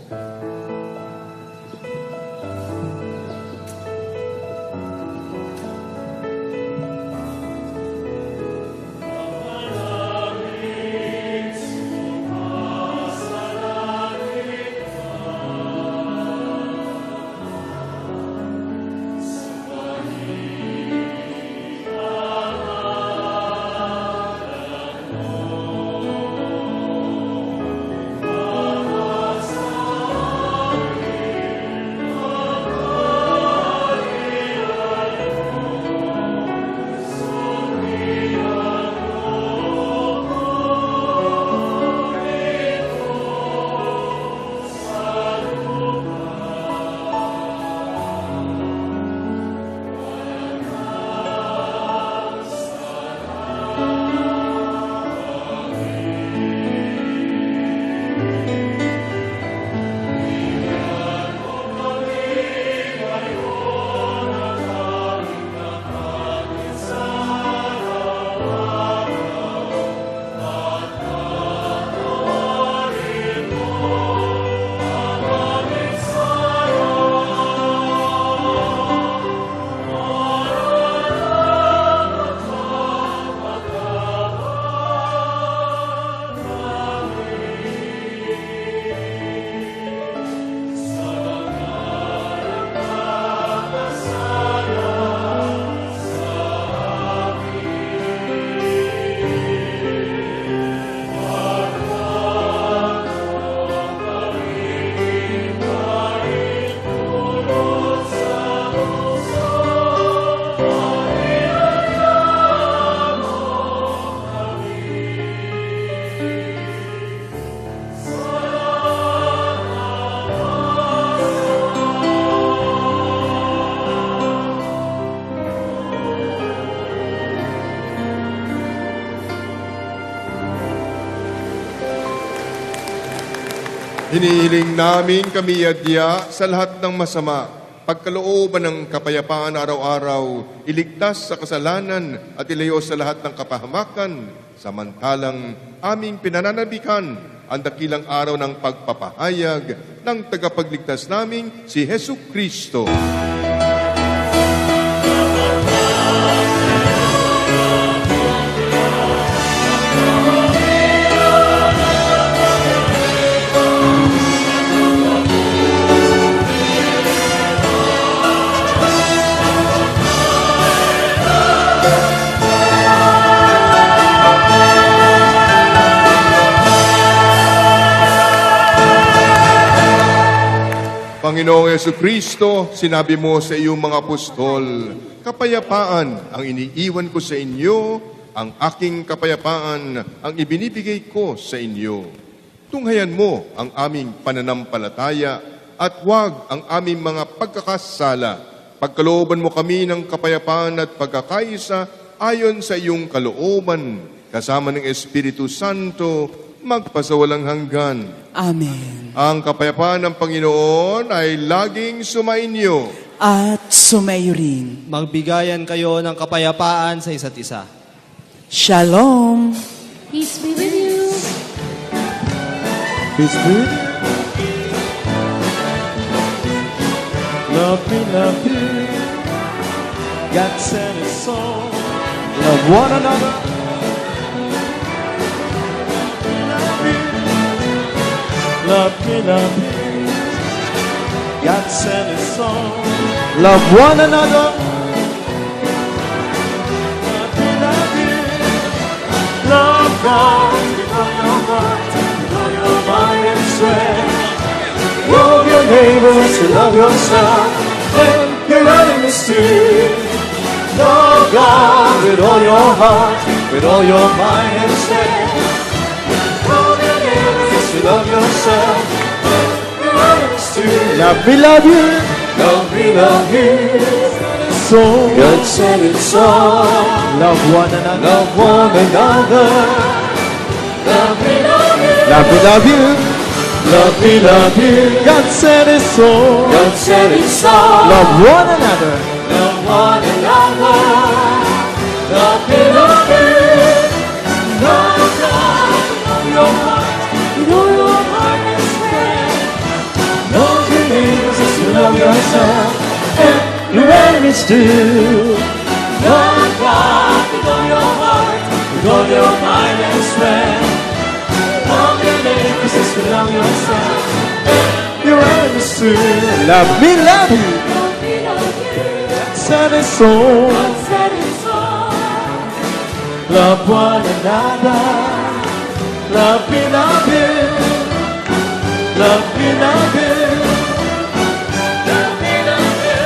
Hinihiling namin kami adya sa lahat ng masama, pagkalooban ng kapayapaan araw-araw, iligtas sa kasalanan at ilayo sa lahat ng kapahamakan, samantalang aming pinananabikan ang dakilang araw ng pagpapahayag ng tagapagligtas naming si Hesu Kristo. Panginoong Yesu Kristo, sinabi mo sa iyong mga apostol, kapayapaan ang iniiwan ko sa inyo, ang aking kapayapaan ang ibinibigay ko sa inyo. Tunghayan mo ang aming pananampalataya at huwag ang aming mga pagkakasala. Pagkalooban mo kami ng kapayapaan at pagkakaisa ayon sa iyong kalooban, kasama ng Espiritu Santo, magpasawalang hanggan. Amen. Ang kapayapaan ng Panginoon ay laging sumainyo. At sumayo rin. Magbigayan kayo ng kapayapaan sa isa't isa. Shalom. Peace be with you. Peace be with you. Love you. God sent His soul. Love one another. Love you. God sent His soul. Love one another. Love you. Love God with all your heart, with all your mind and strength. Love your neighbors, you love yourself, and your enemies too. Love God with all your heart, with all your mind and strength. Love your neighbors, you love yourself, and your enemies too. Love me, love you. Love me, love you. So God said it's all. Love one another. Love one another. Love me, love you. Love me, love you. Love me, love you. God said it's so. God said it's so. Love one another. Love one another. Love me, love you. Love God with all your heart, with all your heart and strength. Love your neighbors as you love yourself, and your enemies too. Love God with all your heart, with all your mind and strength. Love your neighbors as you love yourself, and your enemies too. Love me, love you. Love me, love you. Said it's so. God said it's all. Love one another. Love me, love you. Love me, love you. Love me, love you.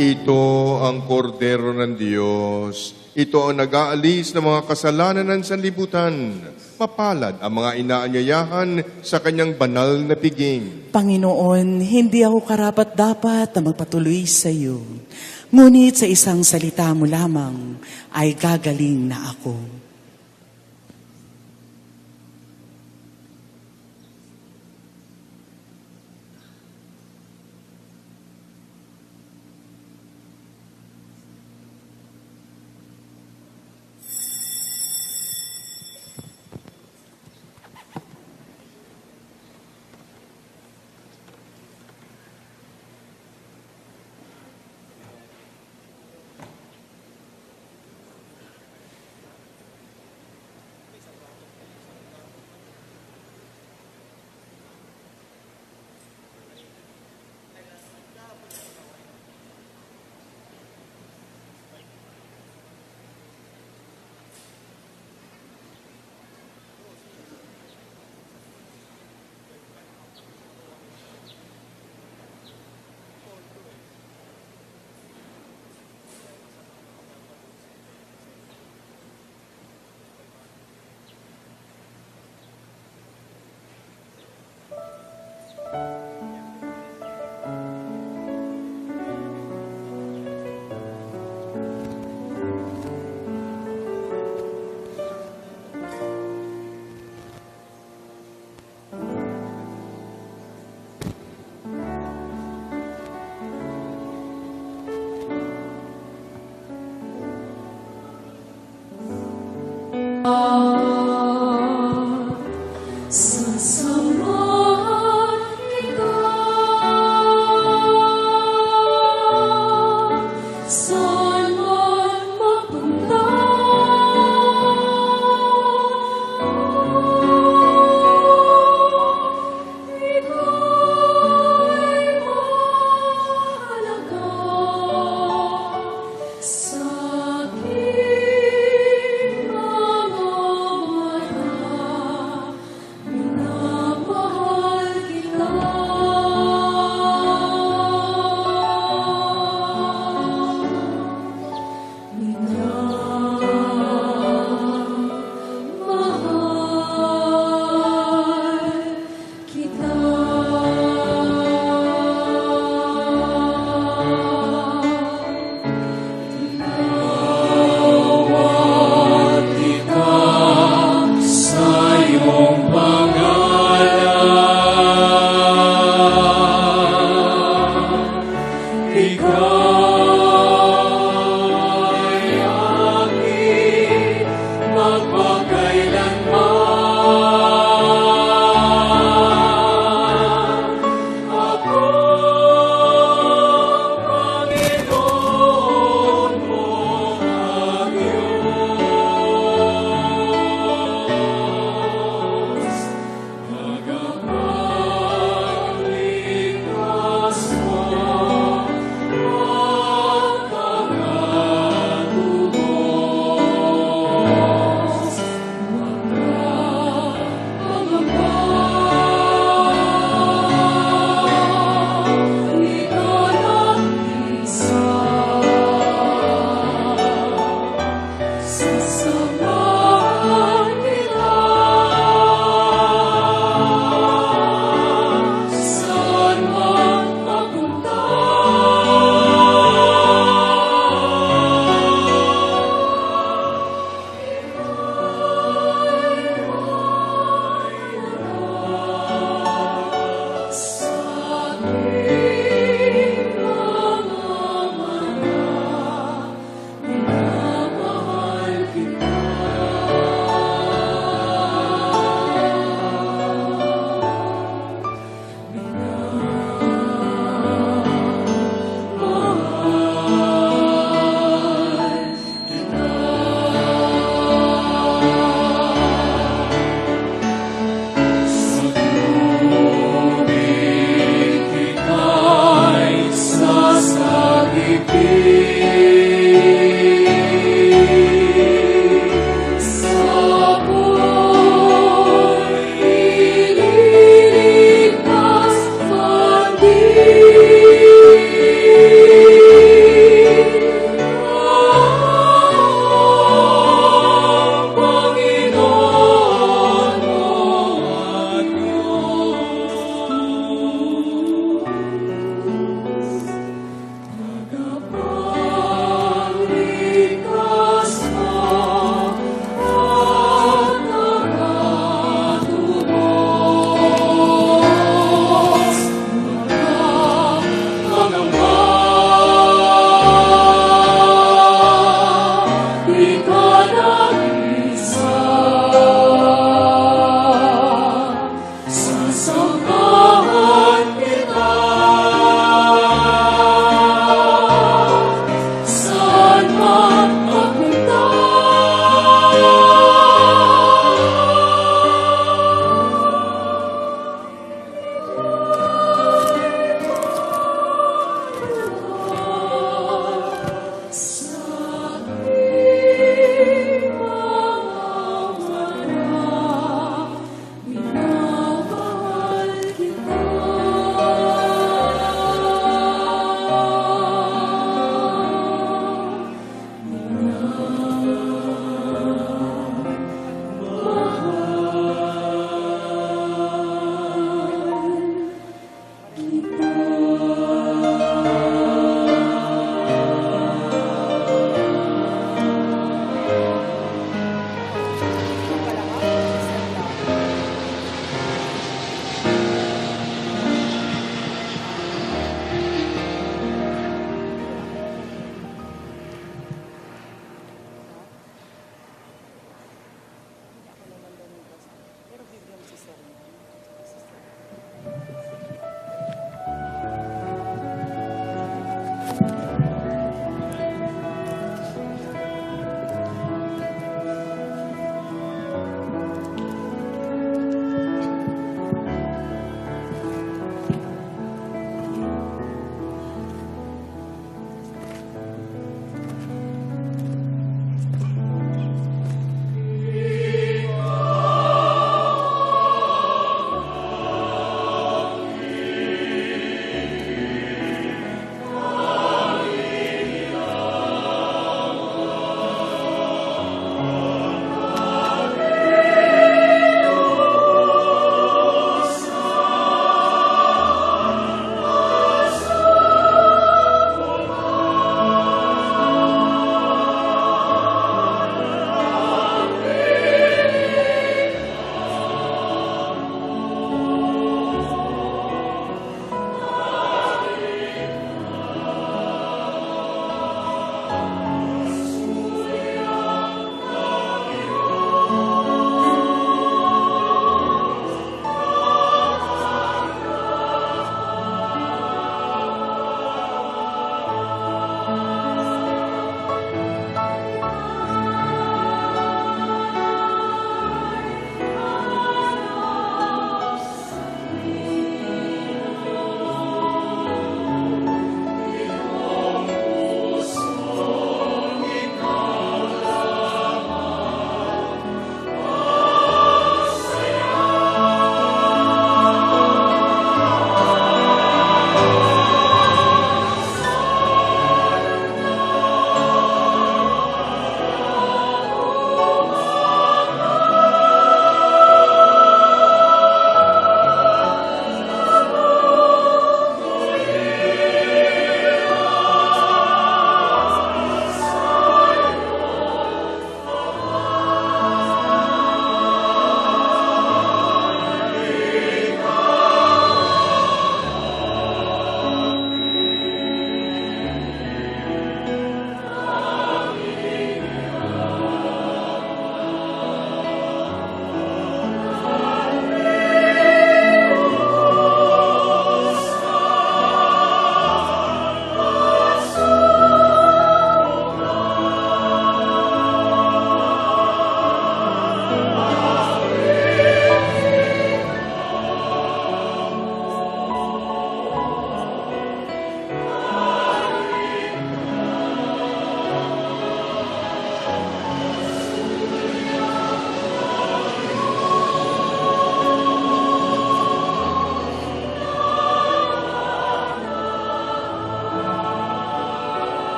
Ito ang kordero ng Diyos. Ito ang nag-aalis ng mga kasalanan ng sanlibutan. Mapalad ang mga inaanyayahan sa kanyang banal na piging. Panginoon, hindi ako karapat-dapat na magpatuloy sa iyo. Ngunit sa isang salita mo lamang ay gagaling na ako.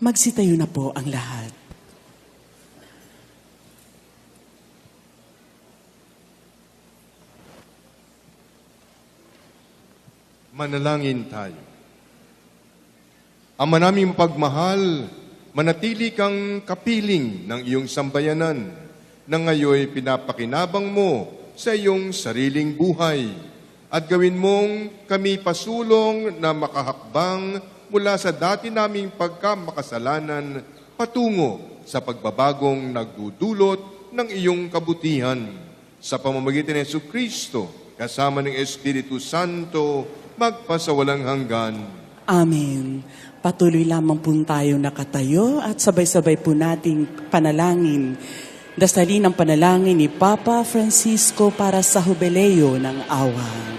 Magsitayo na po ang lahat. Manalangin tayo. Ama naming pagmahal, manatili kang kapiling ng iyong sambayanan na ngayoy pinapakinabang mo sa iyong sariling buhay at gawin mong kami pasulong na makahakbang mula sa dati naming pagkamakasalanan patungo sa pagbabagong nagdudulot ng iyong kabutihan. Sa pamamagitan ng Jesucristo, kasama ng Espiritu Santo, magpasawalang hanggan. Amen. Patuloy lamang po tayo nakatayo at sabay-sabay po nating panalangin. Dasalin ang panalangin ni Papa Francisco para sa Jubileo ng Awa.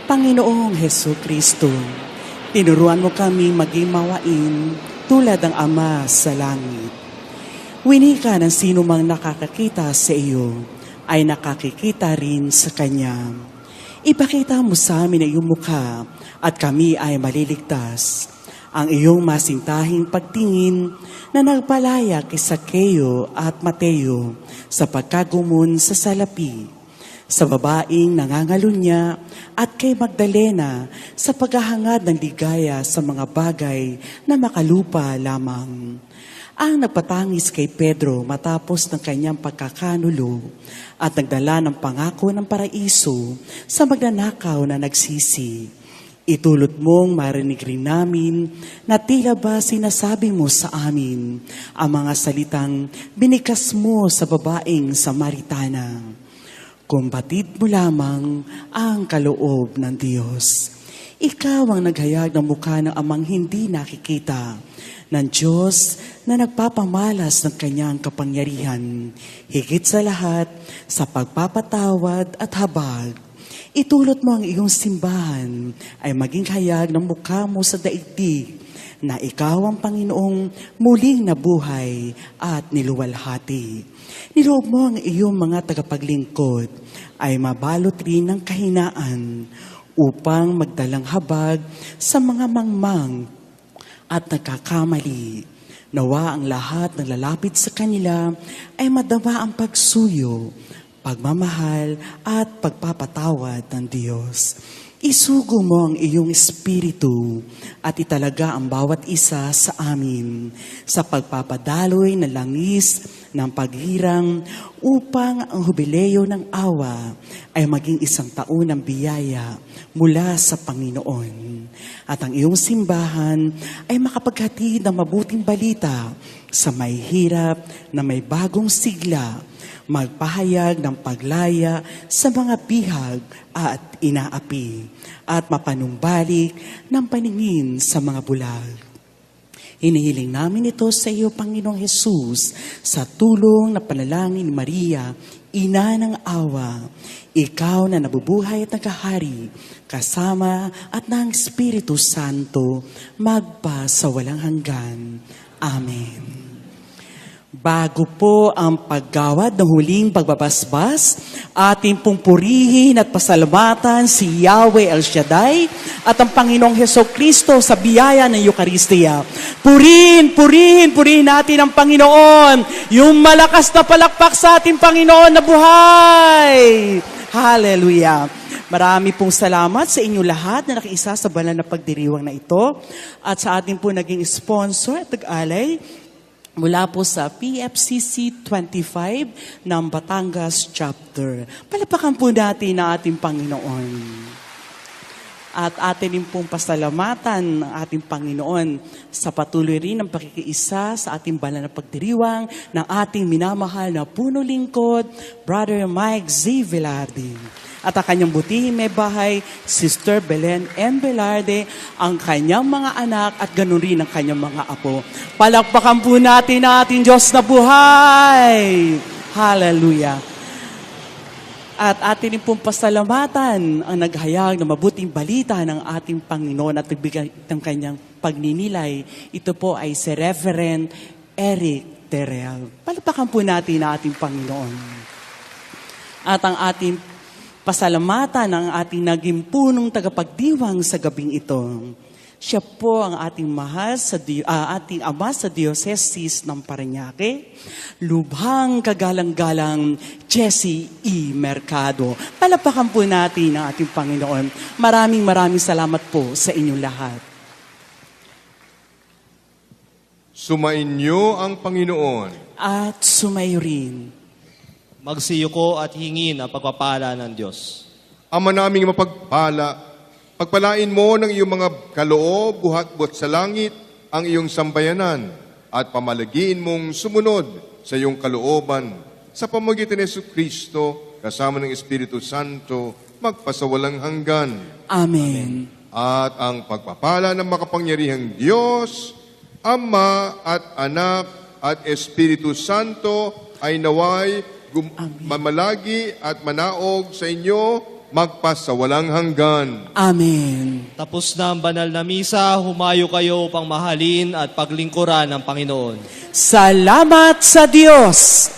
Panginoong Hesus Kristo, tinuruan mo kami maging mawain tulad ng Ama sa langit. Winika ng sino mang nakakakita sa iyo ay nakakikita rin sa Kanya. Ipakita mo sa amin ang iyong mukha at kami ay maliligtas. Ang iyong masintahing pagtingin na nagpalaya kay Sakeo at Mateo sa pagkagumon sa salapi, sa babaeng nangangalunya at kay Magdalena sa paghahangad ng ligaya sa mga bagay na makalupa lamang. Ang nagpatangis kay Pedro matapos ng kanyang pagkakanulo at nagdala ng pangako ng paraiso sa magnanakaw na nagsisi. Itulot mong marinig rin namin na tila ba sinasabi mo sa amin ang mga salitang binikas mo sa babaeng Samaritana. Kumbatid mo lamang ang kaloob ng Diyos. Ikaw ang naghayag ng mukha ng amang hindi nakikita, ng Diyos na nagpapamalas ng kanyang kapangyarihan, higit sa lahat sa pagpapatawad at habag. Itulot mo ang iyong simbahan ay maging hayag ng mukha mo sa daigdig na ikaw ang Panginoong muling nabuhay at niluwalhati. Niloob mo ang iyong mga tagapaglingkod ay mabalot rin ng kahinaan upang magdalang habag sa mga mangmang at nagkakamali. Nawa ang lahat ng lalapit sa kanila ay madama ang pagsuyo, pagmamahal at pagpapatawad ng Diyos. Isugo mo ang iyong espiritu at italaga ang bawat isa sa amin sa pagpapadaloy ng langis ng paghirang upang ang Jubileo ng Awa ay maging isang taon ng biyaya mula sa Panginoon. At ang iyong simbahan ay makapaghatid ng mabuting balita sa may hirap na may bagong sigla, magpahayag ng paglaya sa mga bihag at inaapi, at mapanumbalik ng paningin sa mga bulag. Hinihiling namin ito sa iyo, Panginoong Hesus, sa tulong na panalangin ni Maria, Ina ng Awa, ikaw na nabubuhay at naghahari, kasama at ng Espiritu Santo, magpa sa walang hanggan. Amen. Bago po ang paggawad ng huling pagbabasbas, ating pong purihin at pasalamatan si Yahweh El Shaddai at ang Panginoong Hesukristo sa biyaya ng Eucharistia. Purihin natin ang Panginoon, yung malakas na palakpak sa ating Panginoon na buhay. Hallelujah! Marami pong salamat sa inyo lahat na nakiisa sa banal na pagdiriwang na ito at sa ating po naging sponsor at nag-alay mula po sa PFCC 25 ng Batangas Chapter. Palapakan po natin ang ating Panginoon. At atin din pong pasalamatan ang ating Panginoon sa patuloy rin ng pakikiisa sa ating banal na pagdiriwang ng ating minamahal na puno lingkod, Brother Mike Z. Velarde. At ang kanyang butihing may bahay, Sister Belen M. Velarde, ang kanyang mga anak at ganun rin ang kanyang mga apo. Palakpakan po natin ang ating Diyos na buhay. Hallelujah. At atin din pong pasalamatan ang naghayag ng mabuting balita ng ating Panginoon at nagbigay ng kanyang pagninilay. Ito po ay si Reverend Eric Terrell. Palakpakan po natin ang ating Panginoon. At ang ating pasalamatan ng ating naging punong tagapagdiwang sa gabing ito, Siya po ang ating mahal sa ating ama sa Diocese ng Parañaque, lubhang kagalang-galang Jessie E. Mercado. Palapakan po natin ang ating Panginoon. Maraming salamat po sa inyong lahat. Sumainyo ang Panginoon. At sumayo rin. Magsiyuko at hingin ang pagpapala ng Diyos. Ama naming mapagpala, pagpalain mo ng iyong mga kaloob, buhat-buhat sa langit, ang iyong sambayanan, at pamalagiin mong sumunod sa iyong kalooban, sa pamamagitan ni Jesucristo, kasama ng Espiritu Santo, magpasawalang hanggan. Amen. At ang pagpapala ng makapangyarihang Diyos, Ama at Anak at Espiritu Santo ay naway mamalagi at manaog sa inyo magpasawalang hanggan. Amen. Tapos na ang banal na misa, humayo kayo upang mahalin at paglingkuran ng Panginoon. Salamat sa Diyos!